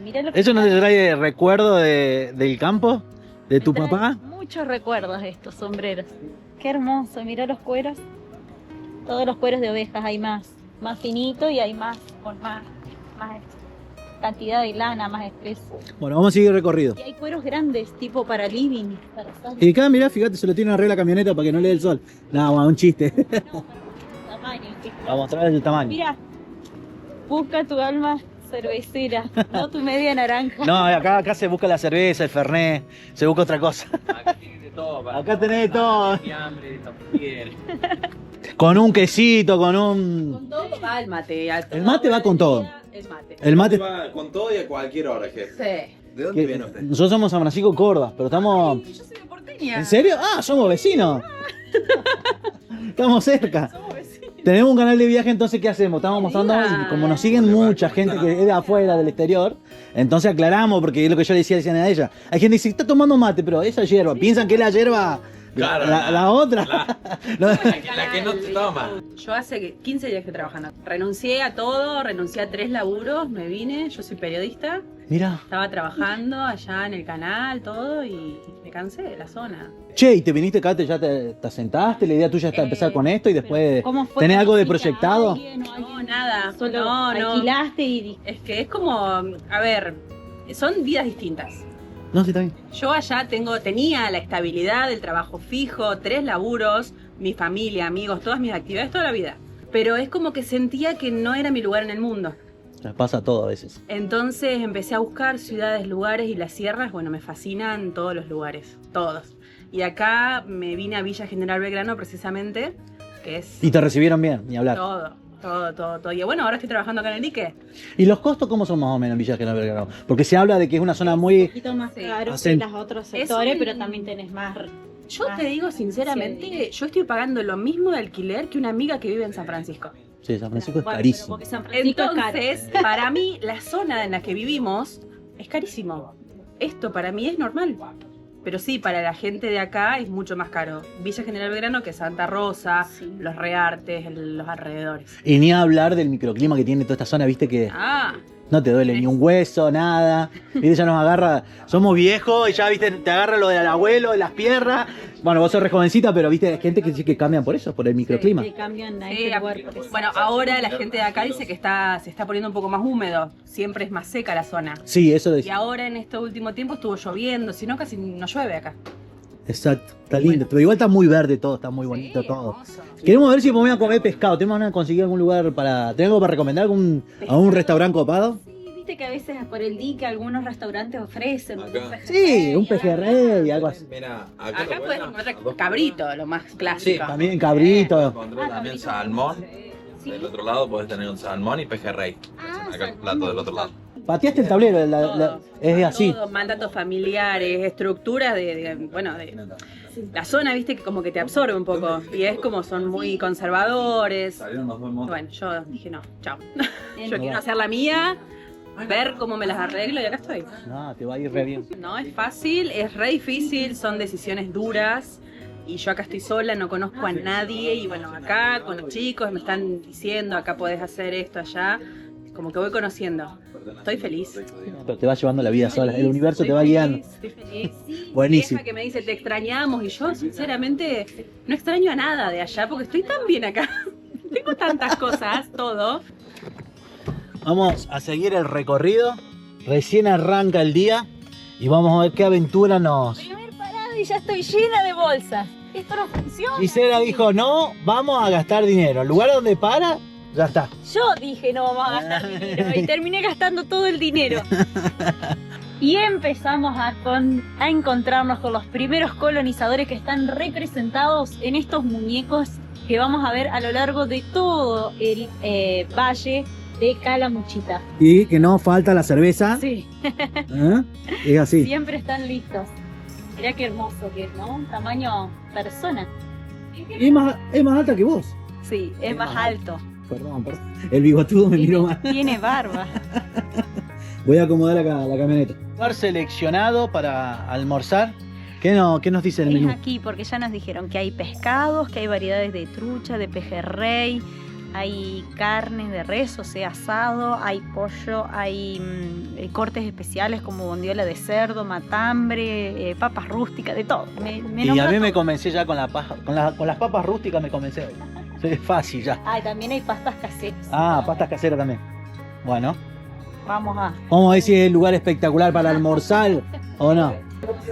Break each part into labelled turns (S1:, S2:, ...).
S1: mirá lo que
S2: ¿Eso no te trae recuerdo del campo? ¿De tu
S1: trae
S2: papá?
S1: muchos recuerdos estos sombreros. Qué hermoso, mirá los cueros. Todos los cueros de ovejas hay más finito y hay más con más cantidad de lana, más espeso.
S2: Bueno, vamos a seguir el recorrido.
S1: Y hay cueros grandes, tipo para living, para sala.
S2: Y acá, mirá, fíjate, se lo tiene arriba de la camioneta para que no le dé el sol. No, bueno, un chiste.
S1: No, tamaño, ¿viste?
S2: Vamos a mostrar el tamaño.
S1: Mira, busca tu alma cervecera, no tu media naranja.
S2: No, acá se busca la cerveza, el fernet, se busca otra cosa.
S3: Acá tienes de todo.
S2: Acá tenés de todo.
S3: Hambre, tapier.
S2: Con un quesito, con un...
S4: Con todo va el mate.
S2: El mate va con todo.
S4: El mate.
S2: El mate...
S5: Va con todo y a cualquier hora, jefe.
S4: Sí.
S5: ¿De dónde viene usted?
S2: Nosotros somos San Francisco Córdoba, pero estamos...
S4: Yo soy de porteña.
S2: ¿En serio? Ah, somos vecinos. Estamos cerca.
S4: Somos vecinos.
S2: Tenemos un canal de viaje, entonces ¿qué hacemos? Estamos mostrando,
S4: Diga.
S2: y como nos siguen mucha gente que es de afuera, del exterior, entonces aclaramos, porque es lo que yo le decían a ella. Hay gente que dice, está tomando mate, pero esa hierba, piensan que es la hierba,
S5: Claro,
S2: la otra. No,
S5: La que no te toma.
S4: Yo hace 15 días que estoy trabajando. Renuncié a todo, renuncié a 3 laburos, me vine, yo soy periodista.
S2: Mira.
S4: Estaba trabajando allá en el canal, todo, y me cansé de la zona.
S2: Che, y te viniste acá, ya te asentaste, la idea tuya está empezar con esto y después...
S1: ¿Cómo fue?
S2: ¿Tenés algo de
S1: ¿Conociste a
S2: proyectado?
S1: alguien o
S4: No,
S1: alguien?
S4: nada.
S1: Solo
S4: no.
S1: alquilaste y...
S4: Es que es como, a ver, son vidas distintas.
S2: No, sí, está bien.
S4: Yo allá tenía la estabilidad del trabajo fijo, 3 laburos, mi familia, amigos, todas mis actividades, toda la vida. Pero es como que sentía que no era mi lugar en el mundo.
S2: Pasa todo a veces.
S4: Entonces empecé a buscar ciudades, lugares, y las sierras, bueno, me fascinan todos los lugares, todos. Y acá me vine a Villa General Belgrano precisamente, que es
S2: Y te recibieron bien, ni hablar.
S4: todo. Y bueno, ahora estoy trabajando acá en el dique.
S2: ¿Y los costos cómo son más o menos en Villa General Belgrano? Porque se habla de que es una zona muy...
S1: Un poquito más
S4: Sí.
S1: caro que
S2: Hacen-
S1: los otros sectores,
S4: un-
S1: pero también tenés más...
S4: Yo
S1: Ah,
S4: te digo sinceramente, yo estoy pagando lo mismo de alquiler que una amiga que vive en San Francisco.
S2: Sí, San Francisco es
S1: Bueno,
S2: carísimo.
S1: porque San Francisco es caro.
S4: Entonces, para mí, la zona en la que vivimos es carísimo. Esto para mí es normal. Pero sí, para la gente de acá es mucho más caro. Villa General Belgrano que Santa Rosa,
S1: Sí.
S4: Los Reartes, los alrededores.
S2: Y ni hablar del microclima que tiene toda esta zona, viste que
S4: Ah,
S2: no te duele ni un hueso, nada. Viste, ya nos agarra, somos viejos y ya, viste, te agarra lo del abuelo, de las piernas. Bueno, vos sos re jovencita, pero viste, hay gente que sí que cambian por eso, por el microclima.
S1: Que cambian a
S4: sí,
S1: este lugar. porque
S4: bueno, ahora la gente de acá dice que se está poniendo un poco más húmedo. Siempre es más seca la zona.
S2: Sí, eso
S4: Y
S2: es.
S4: ahora en este último tiempo estuvo lloviendo, si no casi no llueve acá.
S2: Exacto, está lindo. Pero igual está muy verde todo, está muy bonito
S4: Sí,
S2: todo.
S4: hermoso.
S2: Queremos ver si podemos ir a comer pescado. ¿Tenemos ganas de conseguir algún lugar para. ¿Tenés algo para recomendar? ¿A un restaurante copado?
S1: Sí, viste que a veces por el dique algunos restaurantes ofrecen.
S5: Acá.
S2: Sí, un pejerrey y algo así.
S5: Mira,
S4: Acá
S5: lo
S4: puedes
S5: bueno,
S4: encontrar
S5: a dos
S4: cabrito, lo más clásico.
S2: También cabrito.
S5: Encontré también salmón.
S1: Sí.
S5: Del otro lado podés tener un salmón y pejerrey.
S1: Ah,
S5: Acá el plato del otro lado.
S2: Pateaste el tablero,
S4: Todo.
S2: es así.
S4: Todo, mandatos familiares, estructuras de la zona, viste, que como que te absorbe un poco. Y es como son muy conservadores.
S5: Salieron los dos motos.
S4: Bueno, yo dije no, chao. Yo quiero hacer la mía, ver cómo me las arreglo y acá estoy.
S2: No, te va a ir re bien.
S4: No es fácil, es re difícil, son decisiones duras. Y yo acá estoy sola, no conozco a nadie. Y bueno, acá con los chicos me están diciendo, acá podés hacer esto, allá. Como que voy conociendo. Estoy feliz.
S2: Pero te va llevando la vida sola, el universo te va
S4: Estoy
S2: guiando.
S4: feliz, estoy feliz.
S2: Buenísimo.
S4: Vieja que me dice, te extrañamos. Y yo, sinceramente, no extraño a nada de allá porque estoy tan bien acá. Tengo tantas cosas, todo.
S2: Vamos a seguir el recorrido. Recién arranca el día y vamos a ver qué aventura nos...
S1: Primer parada y ya estoy llena de bolsas. Esto no funciona.
S2: Gisela dijo, no, vamos a gastar dinero. El lugar donde para, ya está.
S1: Yo dije no vamos a gastar dinero y terminé gastando todo el dinero. Y empezamos a encontrarnos con los primeros colonizadores que están representados en estos muñecos que vamos a ver a lo largo de todo el valle de Calamuchita.
S2: Y que no falta la cerveza.
S1: Sí,
S2: ¿Eh? Es así.
S1: siempre están listos. Mirá qué hermoso que es, ¿no? Un tamaño persona.
S2: Es más alta que vos.
S1: Sí, es más alto.
S2: Perdón. El bigotudo me miró mal.
S1: Tiene barba.
S2: Voy a acomodar acá la camioneta. Lugar seleccionado para almorzar. ¿Qué nos dice el
S1: Es
S2: menú?
S1: aquí porque ya nos dijeron que hay pescados, que hay variedades de trucha, de pejerrey, Hay carne de res, o sea, asado, hay pollo, hay cortes especiales como bondiola de cerdo, matambre, papas rústicas, de todo.
S2: Y a mí me comencé ya con, con las papas rústicas, me comencé hoy. Es fácil ya.
S1: Ah, y también hay pastas caseras.
S2: Ah, pastas caseras también. Bueno,
S1: Vamos a...
S2: vamos a ver si es el lugar espectacular para almorzar o no.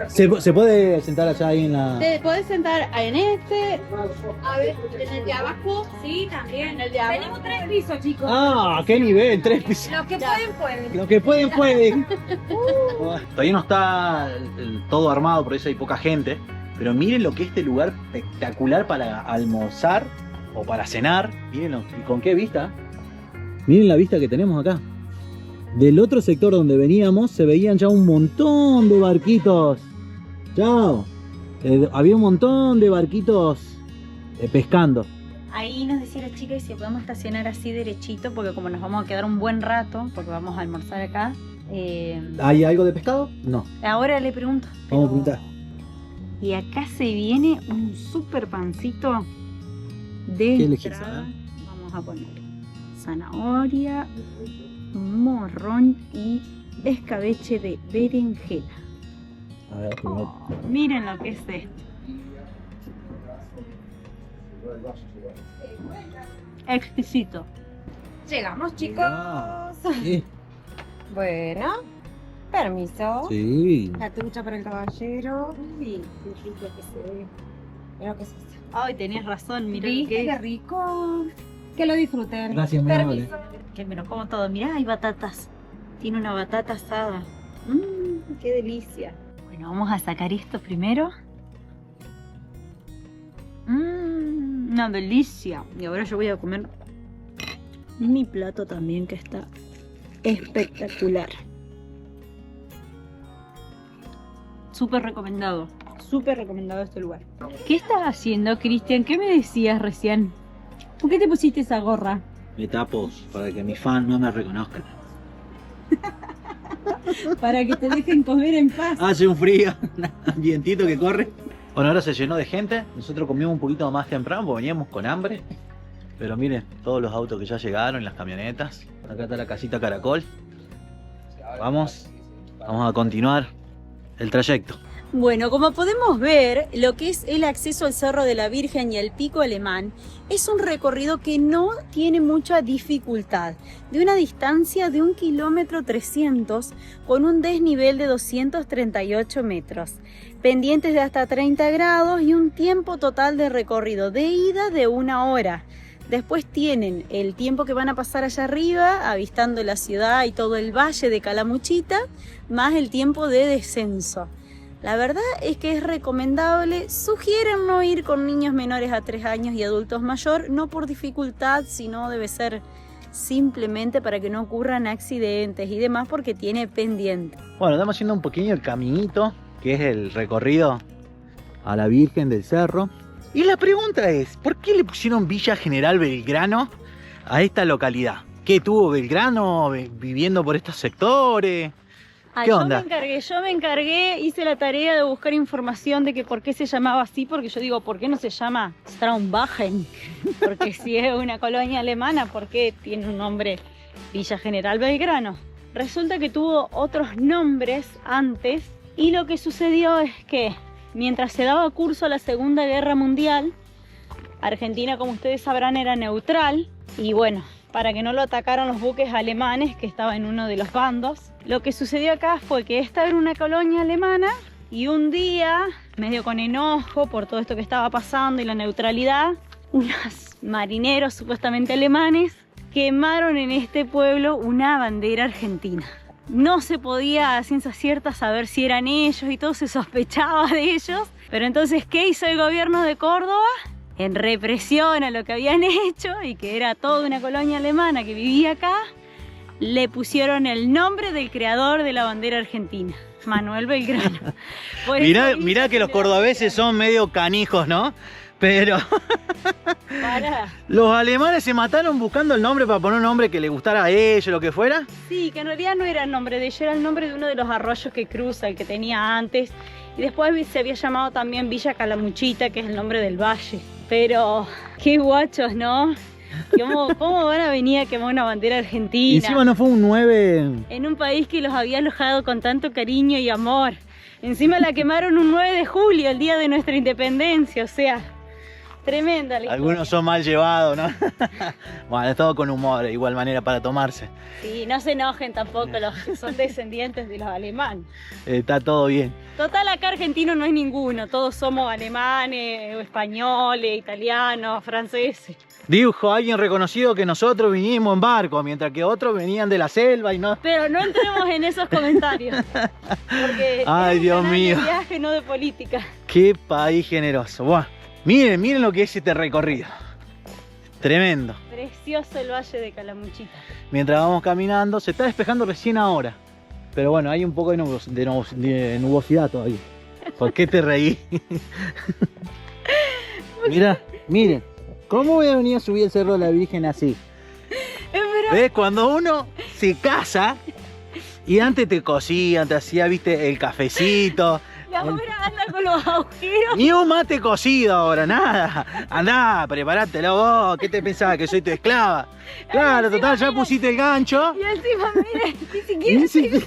S2: ¿Se puede sentar allá ahí en la...?
S4: Te podés sentar en este, a ver, en el de abajo.
S1: Sí, también.
S4: En el de abajo.
S1: Tenemos 3 pisos, chicos.
S2: ¡Ah! ¡Qué nivel! 3 pisos.
S1: Los que pueden, pueden.
S2: Lo que pueden, pueden. Todavía no está todo armado, por eso hay poca gente. Pero miren lo que es este lugar espectacular para almorzar o para cenar. Mírenlo. ¿Y con qué vista? Miren la vista que tenemos acá. Del otro sector donde veníamos se veían ya un montón de barquitos. ¡Chao! Había un montón de barquitos pescando.
S1: Ahí nos decía la chica que si podemos estacionar así derechito, porque como nos vamos a quedar un buen rato, porque vamos a almorzar acá.
S2: ¿Hay algo de pescado? No.
S1: Ahora le pregunto.
S2: Vamos a preguntar.
S1: Y acá se viene un super pancito de
S2: ¿Qué elegís,
S1: entrada. Vamos a poner zanahoria, morrón y escabeche de berenjena.
S2: A ver, primero.
S1: Miren lo que es esto. Exquisito.
S6: Llegamos, chicos.
S2: Ah, sí.
S6: Bueno, permiso.
S2: Sí.
S6: La tucha para el caballero. Uy, qué rico que se ve. Mira que es esto.
S1: Ay, tenés razón, mirá lo
S6: ¿Viste
S1: que
S6: qué
S1: es.
S6: rico? Que lo disfruten.
S2: Gracias, muy amable.
S6: Permiso.
S1: Que me lo como todo. Mirá, hay batatas. Tiene una batata asada. Qué delicia. Bueno, vamos a sacar esto primero. Una delicia. Y ahora yo voy a comer mi plato también, que está espectacular. Súper recomendado. Súper recomendado este lugar. ¿Qué estás haciendo, Cristian? ¿Qué me decías recién? ¿Por qué te pusiste esa gorra?
S2: Me tapo para que mis fans no me reconozcan.
S1: Para que te dejen comer en paz.
S2: Hace un frío, un ambientito que corre. Bueno, ahora se llenó de gente. Nosotros comimos un poquito más temprano porque veníamos con hambre. Pero miren, todos los autos que ya llegaron, las camionetas. Acá está la casita Caracol. Vamos a continuar el trayecto.
S1: Bueno, como podemos ver, lo que es el acceso al Cerro de la Virgen y al Pico Alemán es un recorrido que no tiene mucha dificultad, de una distancia de 1,3 kilómetros con un desnivel de 238 metros, pendientes de hasta 30 grados y un tiempo total de recorrido de ida de 1 hora. Después tienen el tiempo que van a pasar allá arriba, avistando la ciudad y todo el valle de Calamuchita, más el tiempo de descenso. La verdad es que es recomendable. Sugieren no ir con niños menores a 3 años y adultos mayor, no por dificultad, sino debe ser simplemente para que no ocurran accidentes y demás, porque tiene pendiente.
S2: Bueno, estamos haciendo un pequeño caminito, que es el recorrido a la Virgen del Cerro. Y la pregunta es, ¿por qué le pusieron Villa General Belgrano a esta localidad? ¿Qué tuvo Belgrano viviendo por estos sectores? ¿Qué onda?
S1: Yo me encargué, hice la tarea de buscar información de que por qué se llamaba así, porque yo digo, ¿por qué no se llama Straumbachen? Porque si es una colonia alemana, ¿por qué tiene un nombre Villa General Belgrano? Resulta que tuvo otros nombres antes, y lo que sucedió es que mientras se daba curso a la Segunda Guerra Mundial, Argentina, como ustedes sabrán, era neutral, y bueno, para que no lo atacaran los buques alemanes que estaban en uno de los bandos. Lo que sucedió acá fue que esta era una colonia alemana y un día, medio con enojo por todo esto que estaba pasando y la neutralidad, unos marineros supuestamente alemanes quemaron en este pueblo una bandera argentina. No se podía a ciencia cierta saber si eran ellos y todo se sospechaba de ellos. Pero entonces, ¿qué hizo el gobierno de Córdoba? En represión a lo que habían hecho y que era toda una colonia alemana que vivía acá, le pusieron el nombre del creador de la bandera argentina, Manuel Belgrano.
S2: Mirá que los cordobeses son medio canijos, ¿no? Pero los alemanes se mataron buscando el nombre para poner un nombre que le gustara a ellos, lo que fuera.
S1: Sí, que en realidad no era el nombre de ellos, era el nombre de uno de los arroyos que cruza, el que tenía antes. Y después se había llamado también Villa Calamuchita, que es el nombre del valle. Pero qué guachos, ¿no? ¿Cómo van a venir a quemar una bandera
S2: Y
S1: argentina?
S2: encima no fue un 9.
S1: En un país que los había alojado con tanto cariño y amor. Encima la quemaron un 9 de julio, el día de nuestra independencia, o sea, tremenda la historia.
S2: Algunos son mal llevados, ¿no? Bueno, es todo con humor, de igual manera para tomarse.
S1: Sí, no se enojen tampoco los que son descendientes de los alemanes.
S2: Está todo bien.
S1: Total, acá argentino no hay ninguno, todos somos alemanes, españoles, italianos, franceses.
S2: Dijo alguien reconocido que nosotros vinimos en barco, mientras que otros venían de la selva y no.
S1: Pero no entremos en esos comentarios, porque
S2: Ay,
S1: es un
S2: Dios
S1: canal
S2: mío.
S1: de viaje, no de política.
S2: Qué país generoso. Buah. Miren lo que es este recorrido. Tremendo.
S1: Precioso el valle de Calamuchita.
S2: Mientras vamos caminando, se está despejando recién ahora. Pero bueno, hay un poco de nubosidad todavía. ¿Por qué te reí? Mira, miren. ¿Cómo voy a venir a subir el Cerro de la Virgen así? ¿Ves? Cuando uno se casa y antes te cocían, te hacía, viste, el cafecito.
S1: Y ahora anda con los agujeros.
S2: Ni un mate cocido ahora, nada. Andá, preparátelo vos. ¿Qué te pensabas? ¿Que soy tu esclava? Claro, total, ya pusiste el gancho.
S1: Y encima, mire, ni siquiera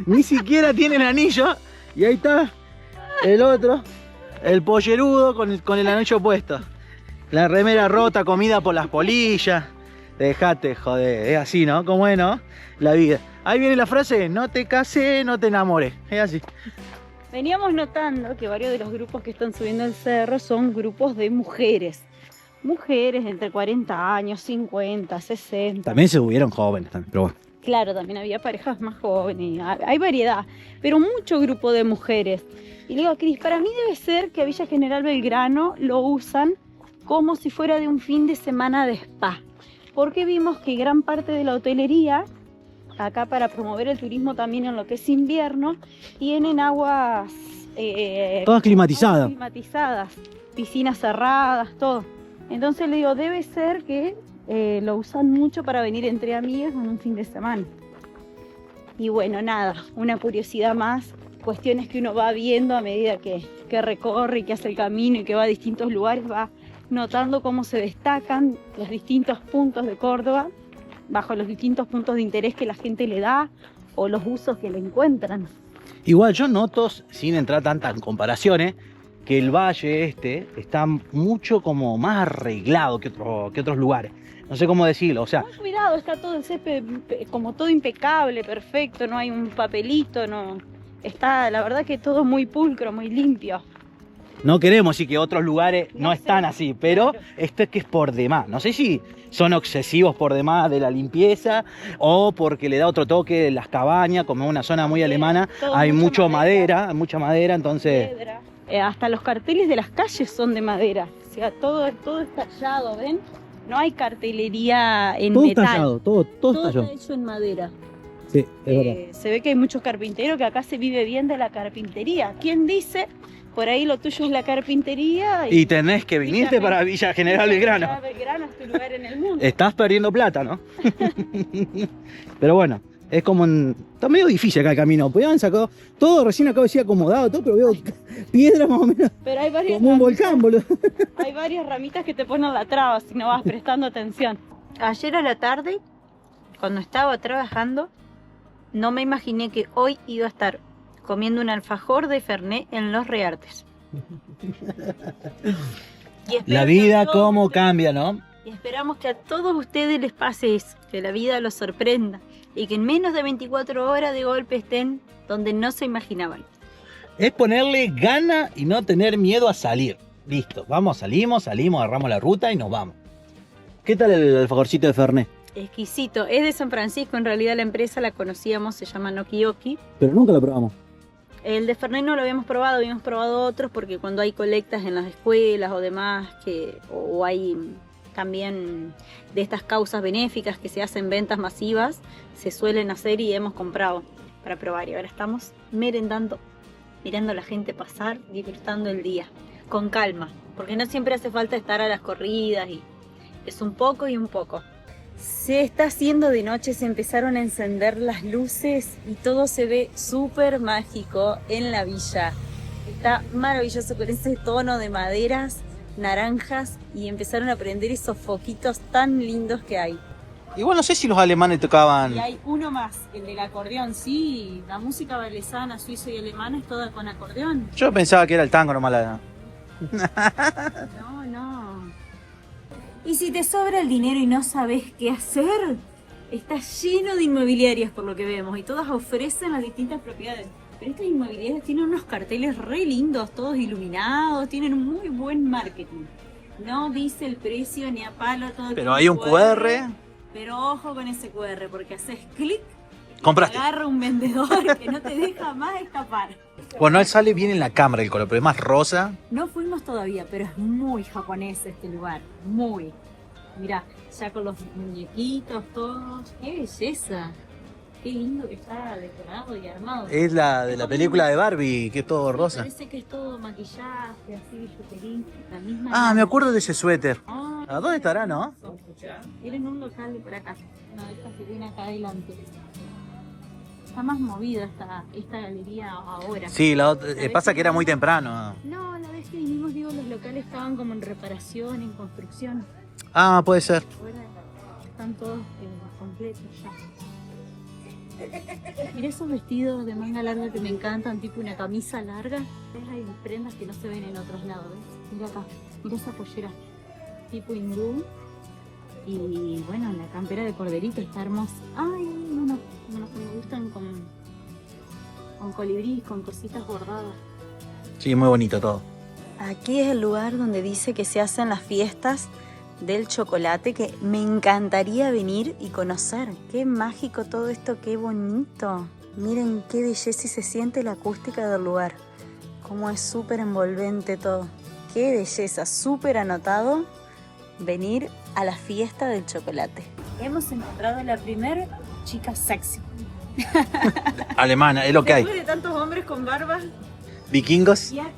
S2: Ni siquiera tiene el anillo. Y ahí está el otro, el pollerudo con el anillo puesto. La remera rota, comida por las polillas. Dejate, joder, es así, ¿no? ¿Cómo es, no? La vida. Ahí viene la frase, no te casé, no te enamoré. Es así.
S1: Veníamos notando que varios de los grupos que están subiendo el cerro son grupos de mujeres. Mujeres entre 40 años, 50, 60.
S2: También se hubieron jóvenes, pero bueno.
S1: Claro, también había parejas más jóvenes, hay variedad, pero mucho grupo de mujeres. Y le digo a Cris, para mí debe ser que a Villa General Belgrano lo usan como si fuera de un fin de semana de spa. Porque vimos que gran parte de la hotelería, acá para promover el turismo también en lo que es invierno, tienen aguas...
S2: Todas climatizadas.
S1: Aguas climatizadas, piscinas cerradas, todo. Entonces le digo, debe ser que lo usan mucho para venir entre amigas en un fin de semana. Y bueno, nada, una curiosidad más, cuestiones que uno va viendo a medida que recorre y que hace el camino y que va a distintos lugares, va notando cómo se destacan los distintos puntos de Córdoba bajo los distintos puntos de interés que la gente le da o los usos que le encuentran.
S2: Igual yo noto, sin entrar tanta en comparaciones, que el valle este está mucho como más arreglado que otros lugares. No sé cómo decirlo, o sea...
S1: Muy cuidado, está todo el césped como todo impecable, perfecto, no hay un papelito, no... Está, la verdad que todo muy pulcro, muy limpio.
S2: No queremos decir que otros lugares no
S1: No
S2: están
S1: sé,
S2: así, pero
S1: claro.
S2: esto es que es por demás. No sé si son obsesivos por demás de la limpieza o porque le da otro toque de las cabañas, como es una zona muy alemana,
S1: Todo
S2: hay
S1: mucha
S2: mucha madera, entonces...
S1: Piedra. Hasta los carteles de las calles son de madera, o sea, todo es tallado, ¿ven? No hay cartelería en
S2: Todo
S1: metal.
S2: tallado, todo
S1: Todo
S2: tallado.
S1: está hecho en madera.
S2: Sí, es verdad.
S1: Se ve que hay muchos carpinteros, que acá se vive bien de la carpintería. ¿Quién dice? Por ahí lo tuyo es la carpintería.
S2: Y tenés que venirte para Villa General Belgrano.
S1: Villa Belgrano es tu lugar en el mundo.
S2: Estás perdiendo plata, ¿no? Pero bueno, es como está medio difícil acá el camino. Podían haber sacado todo, recién acabo de decir acomodado, todo, pero veo piedras más o menos
S1: Pero hay varias
S2: como un volcán, boludo.
S1: Hay varias ramitas que te ponen la traba si no vas prestando atención. Ayer a la tarde, cuando estaba trabajando, no me imaginé que hoy iba a estar comiendo un alfajor de Fernet en Los Reartes. Y espero
S2: La
S1: que
S2: vida
S1: a todos
S2: cómo
S1: ustedes-
S2: cambia, ¿no?
S1: Y esperamos que a todos ustedes les pase eso, que la vida los sorprenda y que en menos de 24 horas de golpe estén donde no se imaginaban.
S2: Es ponerle gana y no tener miedo a salir. Listo, vamos, salimos, agarramos la ruta y nos vamos. ¿Qué tal el alfajorcito de Fernet?
S1: Exquisito, es de San Francisco, en realidad la empresa la conocíamos, se llama Nokioki.
S2: Pero nunca lo probamos.
S1: El de Fernet no lo habíamos probado otros porque cuando hay colectas en las escuelas o demás, o hay también de estas causas benéficas que se hacen ventas masivas, se suelen hacer y hemos comprado para probar. Y ahora estamos merendando, mirando a la gente pasar, disfrutando el día, con calma, porque no siempre hace falta estar a las corridas y es un poco y un poco. Se está haciendo de noche, se empezaron a encender las luces y todo se ve súper mágico en la villa. Está maravilloso con ese tono de maderas, naranjas y empezaron a prender esos foquitos tan lindos que hay.
S2: Igual no sé si los alemanes tocaban.
S1: Y hay uno más, el del acordeón, sí. La música valesana, suiza y alemana es toda con acordeón.
S2: Yo pensaba que era el tango nomás.
S1: No, no. Y si te sobra el dinero y no sabes qué hacer, está lleno de inmobiliarias por lo que vemos y todas ofrecen las distintas propiedades. Pero estas inmobiliarias tienen unos carteles re lindos, todos iluminados, tienen un muy buen marketing. No dice el precio ni a palo todo.
S2: Pero hay un QR.
S1: Pero ojo con ese QR, porque haces clic y
S2: Compraste.
S1: te agarra un vendedor que no te deja más escapar.
S2: Bueno, él sale bien en la cámara el color, pero es más rosa.
S1: No fuimos todavía, pero es muy japonés este lugar, muy. Mirá, ya con los muñequitos todos, qué belleza. Qué lindo que está decorado y armado.
S2: Es la de la película de Barbie, que es todo rosa.
S1: Parece que es todo maquillaje, así, billutería, la misma.
S2: Ah, me acuerdo de ese suéter.
S1: Ah,
S2: ¿A dónde estará, no?
S1: era en un local de por acá. No, esta que viene acá adelante. Está más movida esta galería ahora.
S2: Sí, pasa que era muy temprano.
S1: No, la vez que vinimos, digo, los locales estaban como en reparación, en construcción.
S2: Ah, puede ser.
S1: Ahora están todos completos ya. Mira esos vestidos de manga larga que me encantan, tipo una camisa larga. Hay prendas que no se ven en otros lados, ¿ves? Mira acá, mira esa pollera, tipo hindú. Y bueno, la campera de corderito está hermosa. Ay, unos que me gustan con colibrí, con cositas bordadas.
S2: Sí, muy bonito todo.
S1: Aquí es el lugar donde dice que se hacen las fiestas del chocolate, que me encantaría venir y conocer. Qué mágico todo esto, qué bonito. Miren qué belleza y se siente la acústica del lugar. Cómo es súper envolvente todo. Qué belleza, súper anotado venir a la fiesta del chocolate. Hemos encontrado la primer chica sexy.
S2: Alemana, es lo que hay.
S1: Después de tantos hombres con barba.
S2: Vikingos.
S1: Y acá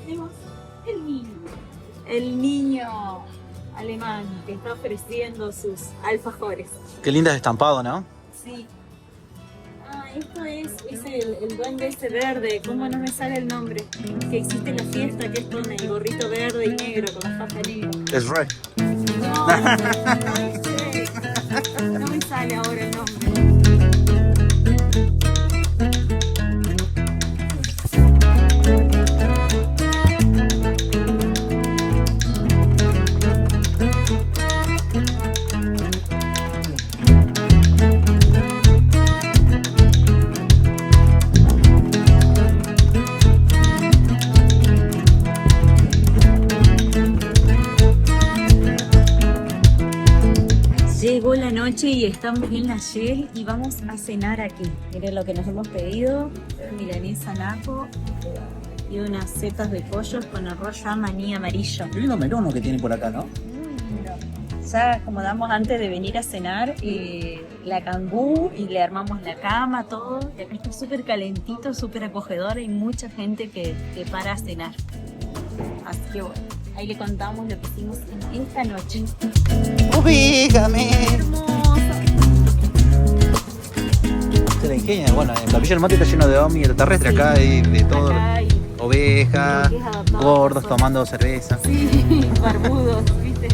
S1: tenemos el niño. El niño alemán que está ofreciendo sus alfajores.
S2: Qué lindo es estampado, ¿no?
S1: Sí. Ah, esto es el duende ese verde. ¿Cómo no me sale el nombre? Que existe en la fiesta, que es con el gorrito verde y negro, con la faja negra.
S2: Es re.
S1: No me sale ahora el nombre. Llegó la noche y estamos en la Shell y vamos a cenar aquí. Miren lo que nos hemos pedido: milanesa napo y unas setas de pollo con arroz ya maní amarillo.
S2: Qué lindo melono que tiene por acá, ¿no?
S1: Ya acomodamos antes de venir a cenar la cangú y le armamos la cama, todo. Y acá está súper calentito, súper acogedor. Hay mucha gente que para a cenar. Así que bueno, ahí le contamos lo que hicimos en esta noche.
S2: Ubícame.
S1: Hermosa.
S2: Se la ingenia. Bueno, en la Villa del Monte está lleno de ovni extraterrestre.
S1: Sí.
S2: Acá hay de todo.
S1: Acá hay
S2: Ovejas,
S1: lo que es adaptado a
S2: gordos
S1: personas.
S2: tomando cerveza.
S1: Sí, barbudos, ¿viste?